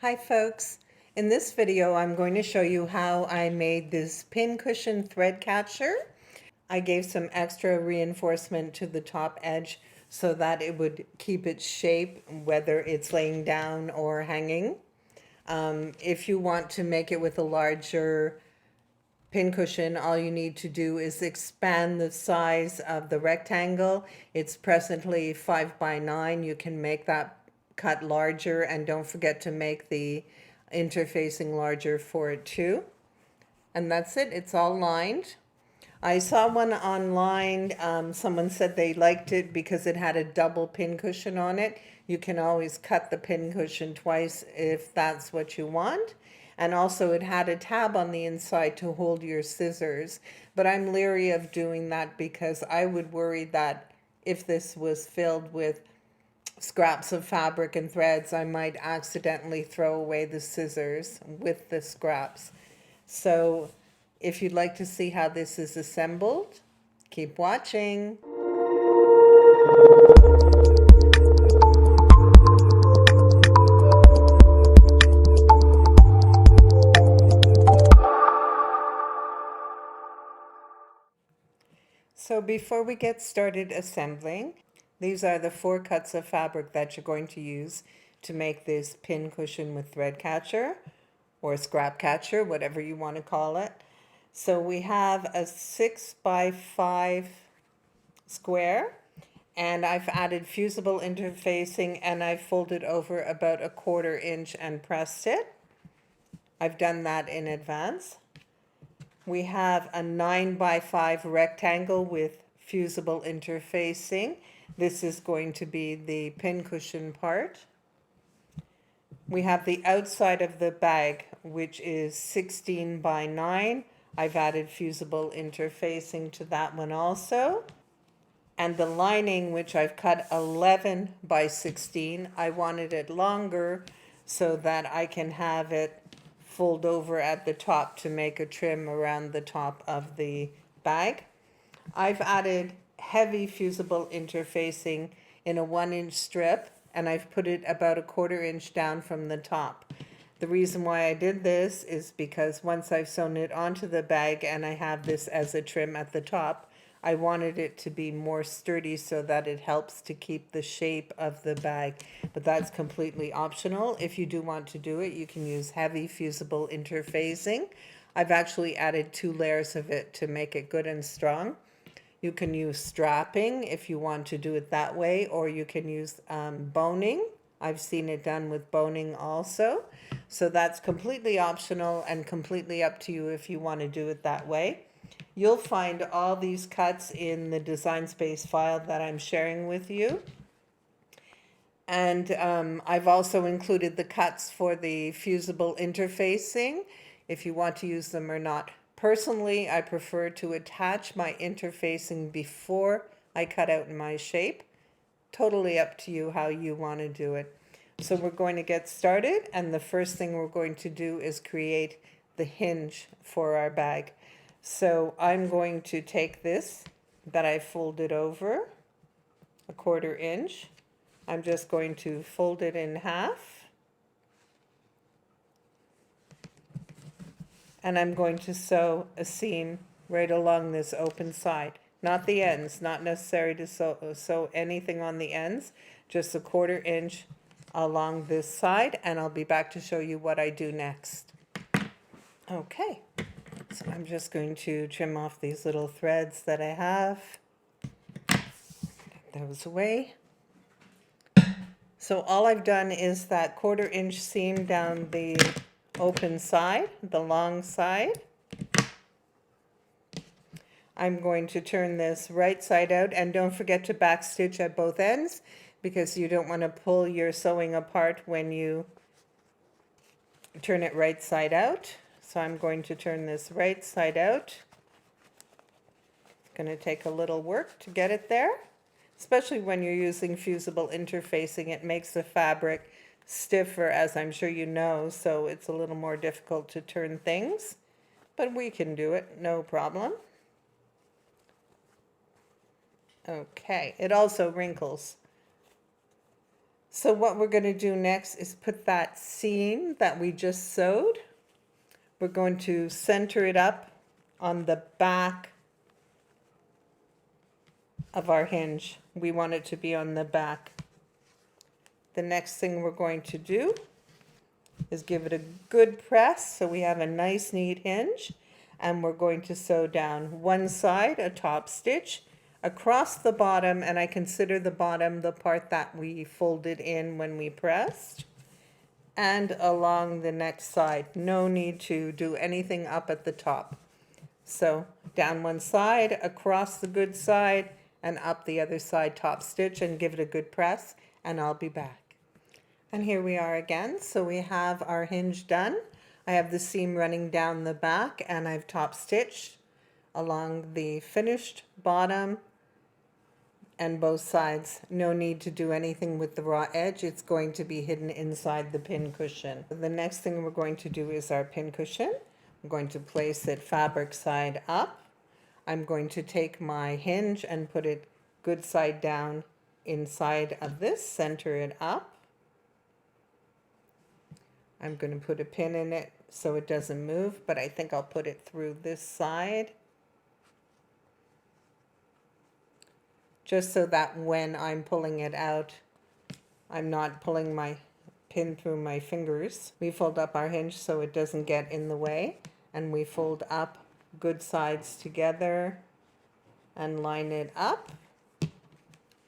Hi folks, in this video I'm going to show you how I made this pincushion thread catcher. I gave some extra reinforcement to the top edge so that it would keep its shape whether it's laying down or hanging. If you want to make it with a larger pincushion, all you need to do is expand the size of the rectangle. It's presently 5 by 9. You can make that cut larger, and don't forget to make the interfacing larger for it too. And that's it, it's all lined. I saw one online, someone said they liked it because it had a double pincushion on it. You can always cut the pincushion twice if that's what you want. And also it had a tab on the inside to hold your scissors. But I'm leery of doing that because I would worry that if this was filled with scraps of fabric and threads, I might accidentally throw away the scissors with the scraps. So if you'd like to see how this is assembled, keep watching. So before we get started assembling, these are the 4 cuts of fabric that you're going to use to make this pin cushion with thread catcher or scrap catcher, whatever you want to call it. So we have a 6 by 5 square, and I've added fusible interfacing, and I've folded over about 1/4 inch and pressed it. I've done that in advance. We have a 9 by 5 rectangle with fusible interfacing. This is going to be the pincushion part. We have the outside of the bag, which is 16 by 9. I've added fusible interfacing to that one also. And the lining, which I've cut 11 by 16, I wanted it longer so that I can have it fold over at the top to make a trim around the top of the bag. I've added heavy fusible interfacing in a 1-inch strip, and I've put it about 1/4 inch down from the top. The reason why I did this is because once I've sewn it onto the bag and I have this as a trim at the top, I wanted it to be more sturdy so that it helps to keep the shape of the bag. But that's completely optional. If you do want to do it, you can use heavy fusible interfacing. I've actually added 2 layers of it to make it good and strong. You can use strapping if you want to do it that way, or you can use boning. I've seen it done with boning also. So that's completely optional and completely up to you if you want to do it that way. You'll find all these cuts in the Design Space file that I'm sharing with you. And I've also included the cuts for the fusible interfacing, if you want to use them or not. Personally, I prefer to attach my interfacing before I cut out my shape. Totally up to you how you want to do it. So we're going to get started, and the first thing we're going to do is create the hinge for our bag. So I'm going to take this that I folded over 1/4 inch. I'm just going to fold it in half, and I'm going to sew a seam right along this open side. Not the ends, not necessary to sew anything on the ends, just 1/4 inch along this side, and I'll be back to show you what I do next. Okay, so I'm just going to trim off these little threads that I have. Get those away. So all I've done is that 1/4 inch seam down the open side, the long side. I'm going to turn this right side out, and don't forget to back stitch at both ends because you don't want to pull your sewing apart when you turn it right side out. So I'm going to turn this right side out. It's going to take a little work to get it there, especially when you're using fusible interfacing. It makes the fabric stiffer, as I'm sure you know, so it's a little more difficult to turn things, but we can do it, no problem. Okay, it also wrinkles. So what we're going to do next is put that seam that we just sewed. We're going to center it up on the back of our hinge. We want it to be on the back. The next thing we're going to do is give it a good press so we have a nice neat hinge, and we're going to sew down one side a top stitch across the bottom, and I consider the bottom the part that we folded in when we pressed, and along the next side. No need to do anything up at the top. So down one side, across the good side, and up the other side top stitch, and give it a good press, and I'll be back. And here we are again. So we have our hinge done. I have the seam running down the back, and I've top stitched along the finished bottom and both sides. No need to do anything with the raw edge. It's going to be hidden inside the pin cushion. The next thing we're going to do is our pin cushion. I'm going to place it fabric side up. I'm going to take my hinge and put it good side down inside of this, center it up. I'm going to put a pin in it so it doesn't move, but I think I'll put it through this side, just so that when I'm pulling it out, I'm not pulling my pin through my fingers. We fold up our hinge so it doesn't get in the way, and we fold up good sides together and line it up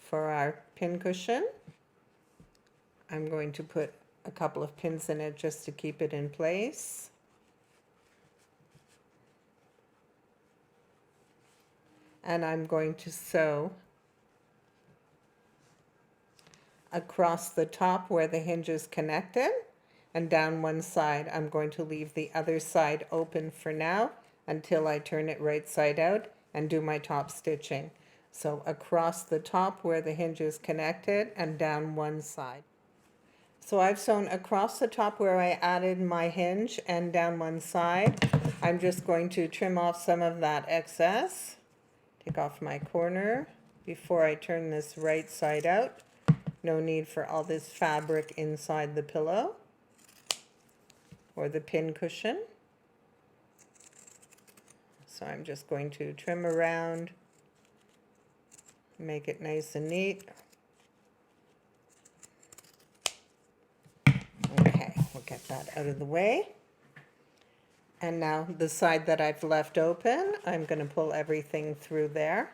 for our pin cushion. I'm going to put a couple of pins in it just to keep it in place. And I'm going to sew across the top where the hinge is connected, and down one side. I'm going to leave the other side open for now until I turn it right side out and do my top stitching. So across the top where the hinge is connected and down one side. So I've sewn across the top where I added my hinge and down one side. I'm just going to trim off some of that excess. Take off my corner before I turn this right side out. No need for all this fabric inside the pillow or the pin cushion. So I'm just going to trim around, make it nice and neat. Okay, we'll get that out of the way. And now the side that I've left open, I'm going to pull everything through there.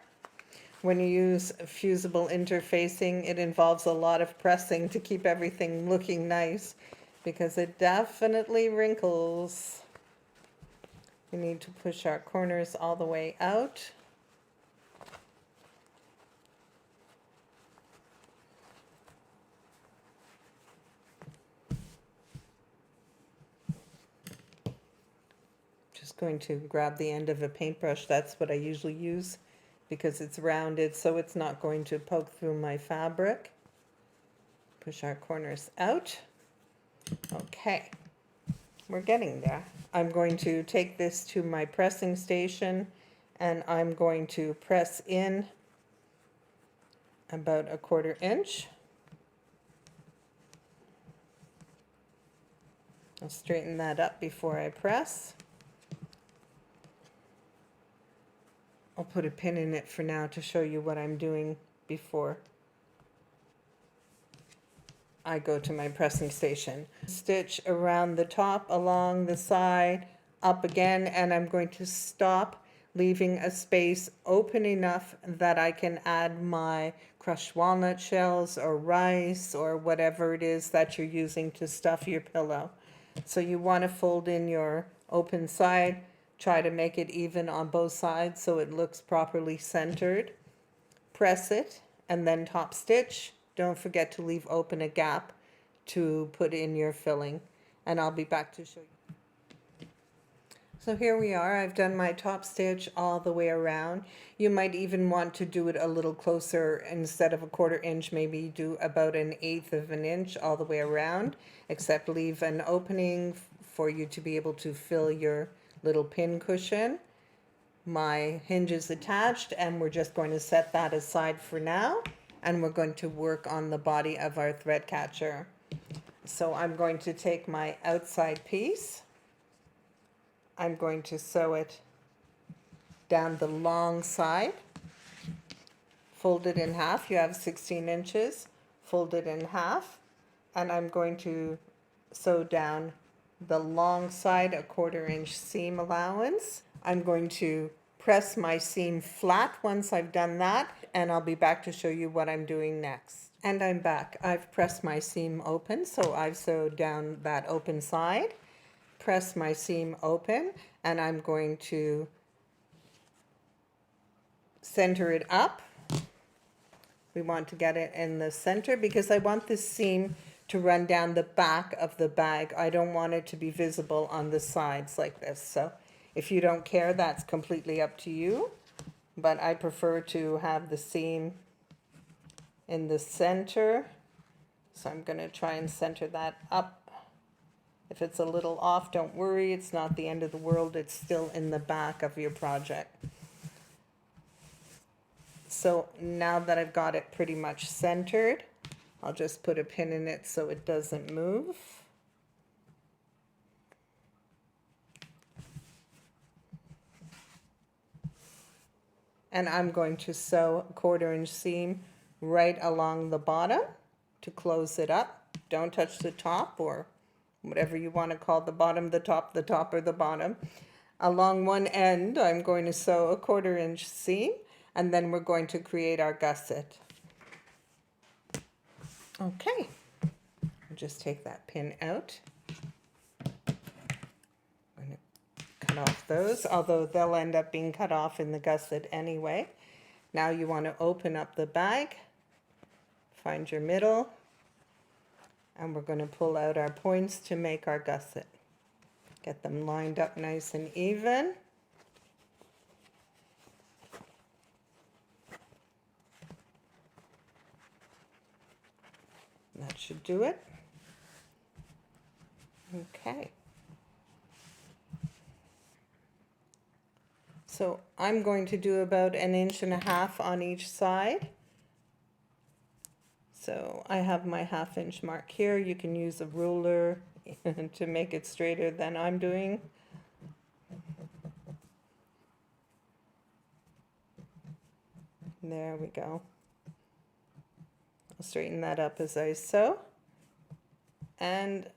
When you use fusible interfacing, it involves a lot of pressing to keep everything looking nice, because it definitely wrinkles. We need to push our corners all the way out. Just going to grab the end of a paintbrush. That's what I usually use because it's rounded, so it's not going to poke through my fabric. Push our corners out. Okay, we're getting there. I'm going to take this to my pressing station, and I'm going to press in about 1/4 inch. I'll straighten that up before I press. I'll put a pin in it for now to show you what I'm doing before I go to my pressing station. Stitch around the top, along the side, up again, and I'm going to stop, leaving a space open enough that I can add my crushed walnut shells or rice or whatever it is that you're using to stuff your pillow. So you want to fold in your open side, try to make it even on both sides so it looks properly centered. Press it and then top stitch. Don't forget to leave open a gap to put in your filling, and I'll be back to show you. So here we are. I've done my top stitch all the way around. You might even want to do it a little closer. Instead of 1/4 inch, maybe do about 1/8 of an inch all the way around, except leave an opening for you to be able to fill your little pin cushion. My hinge is attached, and we're just going to set that aside for now. and we're going to work on the body of our thread catcher. So I'm going to take my outside piece. I'm going to sew it down the long side, fold it in half. You have 16 inches, fold it in half, and I'm going to sew down the long side, a 1/4 inch seam allowance. I'm going to press my seam flat once I've done that, and I'll be back to show you what I'm doing next. And I'm back. I've pressed my seam open, so I've sewed down that open side, press my seam open, and I'm going to center it up. We want to get it in the center because I want this seam to run down the back of the bag. I don't want it to be visible on the sides like this. So if you don't care, that's completely up to you. But I prefer to have the seam in the center. So I'm going to try and center that up. If it's a little off, don't worry. It's not the end of the world. It's still in the back of your project. So now that I've got it pretty much centered, I'll just put a pin in it so it doesn't move. And I'm going to sew a 1/4 inch seam right along the bottom to close it up. Don't touch the top, or whatever you want to call the bottom, the top, or the bottom. Along one end, I'm going to sew a 1/4 inch seam, and then we're going to create our gusset. Okay, I'll just take that pin out. I'm going to cut off those, although they'll end up being cut off in the gusset anyway. Now you want to open up the bag, find your middle, and we're going to pull out our points to make our gusset. Get them lined up nice and even. That should do it. Okay. So I'm going to do about 1.5 inches on each side. So I have my 1/2 inch mark here. You can use a ruler to make it straighter than I'm doing. There we go. I'll straighten that up as I sew. And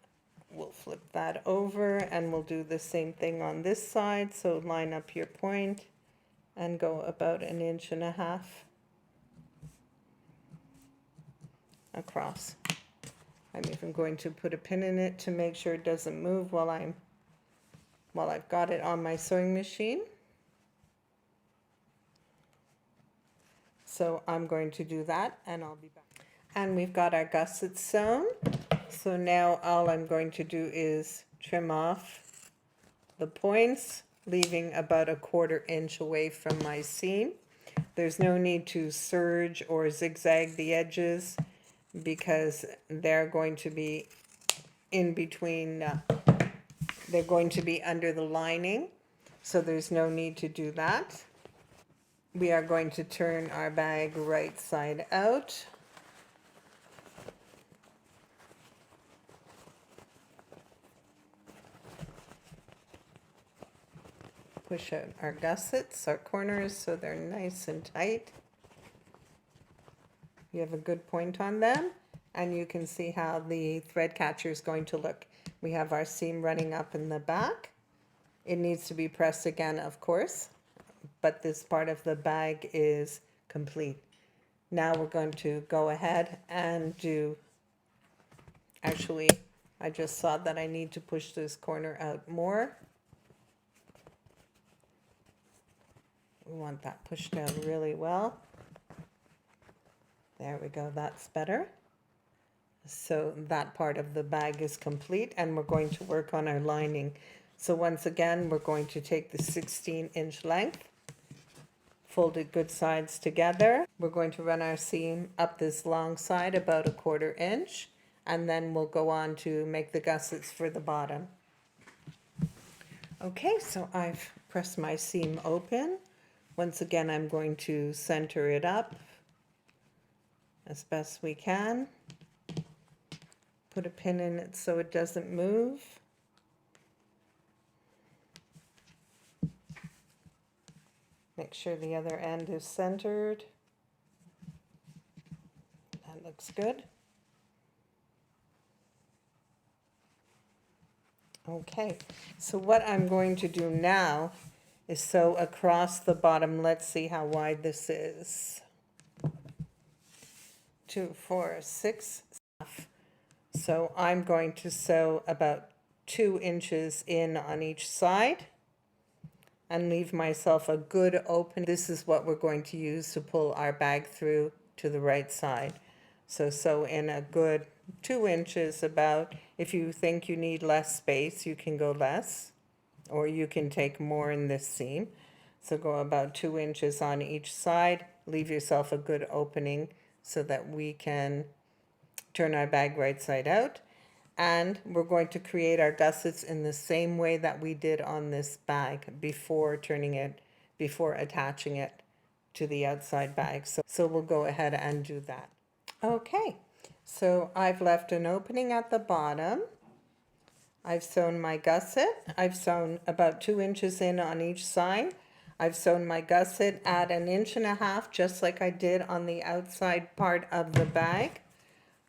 we'll flip that over and we'll do the same thing on this side. So line up your point and go about 1.5 inches across. I'm even going to put a pin in it to make sure it doesn't move while I've got it on my sewing machine. So I'm going to do that and I'll be back. And we've got our gussets sewn. So now all I'm going to do is trim off the points, leaving about a 1/4 inch away from my seam. There's no need to serge or zigzag the edges because they're going to be in between, they're going to be under the lining. So there's no need to do that. We are going to turn our bag right side out. Push out our gussets, our corners, so they're nice and tight. You have a good point on them, and you can see how the thread catcher is going to look. We have our seam running up in the back. It needs to be pressed again, of course, but this part of the bag is complete. Now we're going to go ahead and do, actually, I just saw that I need to push this corner out more. We want that pushed down really well. There we go, that's better. So that part of the bag is complete, and we're going to work on our lining. So once again, we're going to take the 16-inch length, fold it good sides together. We're going to run our seam up this long side about a 1/4 inch, and then we'll go on to make the gussets for the bottom. Okay, so I've pressed my seam open. Once again, I'm going to center it up. as best we can. Put a pin in it so it doesn't move. Make sure the other end is centered. That looks good. Okay, so what I'm going to do now is sew across the bottom. Let's see how wide this is. 2, 4, 6. So I'm going to sew about 2 inches in on each side and leave myself a good opening. This is what we're going to use to pull our bag through to the right side. So sew in a good 2 inches about. If you think you need less space, you can go less, or you can take more in this seam. So go about 2 inches on each side. Leave yourself a good opening so that we can turn our bag right side out. And we're going to create our gussets in the same way that we did on this bag before attaching it to the outside bag. So we'll go ahead and do that. Okay, so I've left an opening at the bottom. I've sewn my gusset. I've sewn about 2 inches in on each side. I've sewn my gusset at 1.5 inches, just like I did on the outside part of the bag.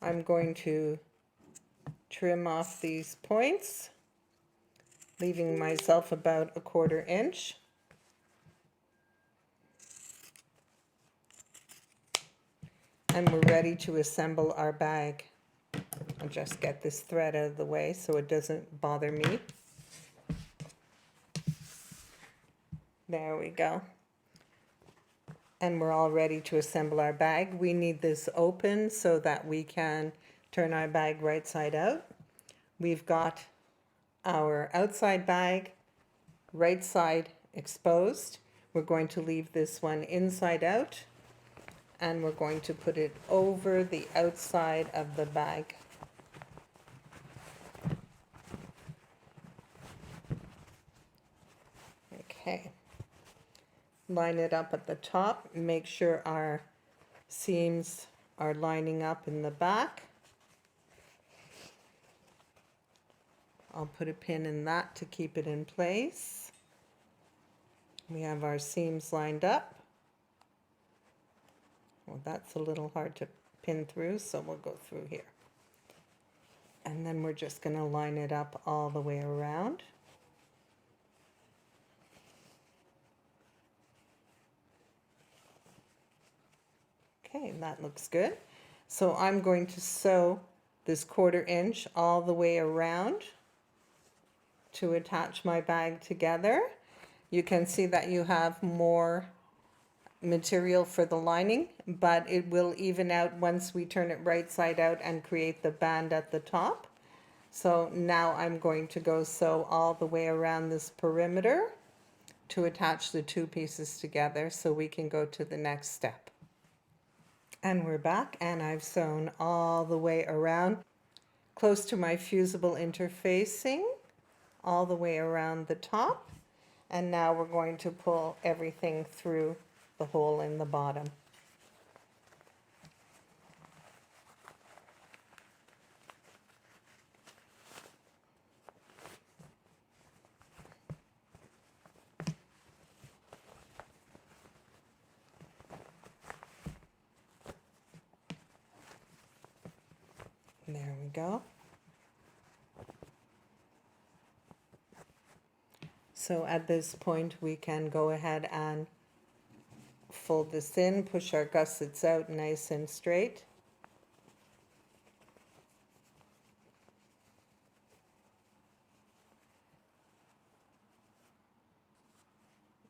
I'm going to trim off these points, leaving myself about 1/4 inch. And we're ready to assemble our bag. I'll just get this thread out of the way so it doesn't bother me. There we go. And we're all ready to assemble our bag. We need this open so that we can turn our bag right side out. We've got our outside bag right side exposed. We're going to leave this one inside out, and we're going to put it over the outside of the bag. Okay. Line it up at the top. Make sure our seams are lining up in the back. I'll put a pin in that to keep it in place. We have our seams lined up. Well, that's a little hard to pin through, so we'll go through here. And then we're just going to line it up all the way around. Okay, that looks good. So I'm going to sew this 1/4 inch all the way around to attach my bag together. You can see that you have more material for the lining, but it will even out once we turn it right side out and create the band at the top. So now I'm going to go sew all the way around this perimeter to attach the 2 pieces together so we can go to the next step. And we're back, and I've sewn all the way around close to my fusible interfacing all the way around the top. And now we're going to pull everything through the hole in the bottom. There we go. So at this point we can go ahead and fold this in, push our gussets out nice and straight.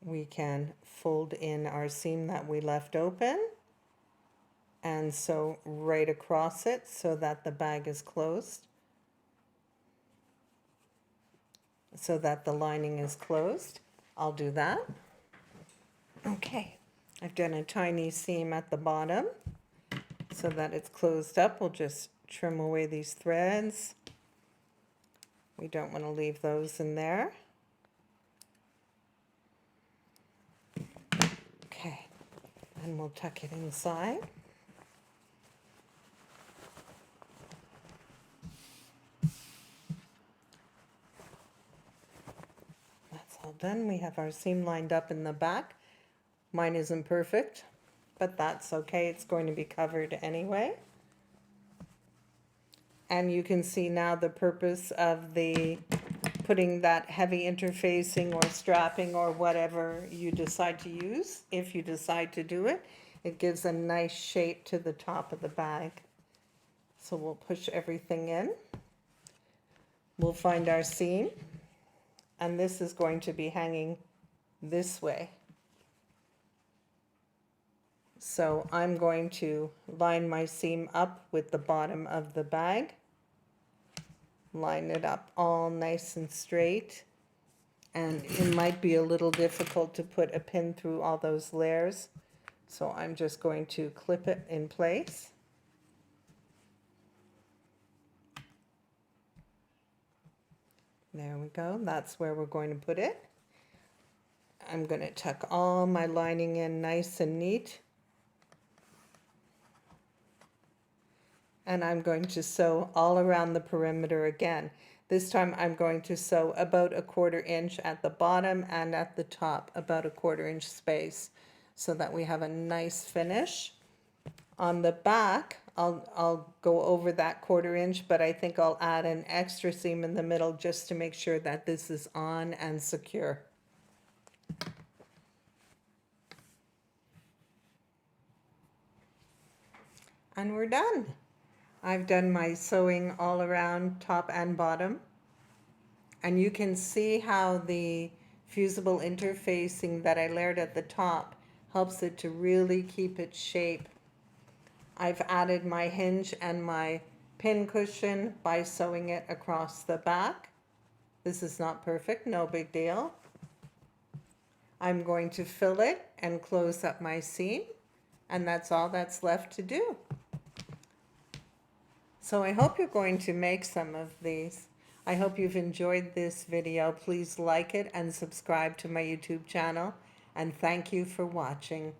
We can fold in our seam that we left open and sew right across it so that the bag is closed, so that the lining is closed. I'll do that. Okay, I've done a tiny seam at the bottom so that it's closed up. We'll just trim away these threads. We don't want to leave those in there. Okay, and we'll tuck it inside. Then we have our seam lined up in the back. Mine isn't perfect, but that's okay. It's going to be covered anyway. And you can see now the purpose of the putting that heavy interfacing or strapping or whatever you decide to use. If you decide to do it, it gives a nice shape to the top of the bag. So we'll push everything in. We'll find our seam, and this is going to be hanging this way. So I'm going to line my seam up with the bottom of the bag. Line it up all nice and straight. And it might be a little difficult to put a pin through all those layers. So I'm just going to clip it in place. There we go. That's where we're going to put it. I'm going to tuck all my lining in nice and neat. And I'm going to sew all around the perimeter again. This time I'm going to sew about a 1/4 inch at the bottom and at the top, about a 1/4 inch space, so that we have a nice finish. On the back, I'll go over that 1/4 inch, but I think I'll add an extra seam in the middle just to make sure that this is on and secure. And we're done. I've done my sewing all around top and bottom. And you can see how the fusible interfacing that I layered at the top helps it to really keep its shape. I've added my hinge and my pin cushion by sewing it across the back. This is not perfect, no big deal. I'm going to fill it and close up my seam, and that's all that's left to do. So I hope you're going to make some of these. I hope you've enjoyed this video. Please like it and subscribe to my YouTube channel, and thank you for watching.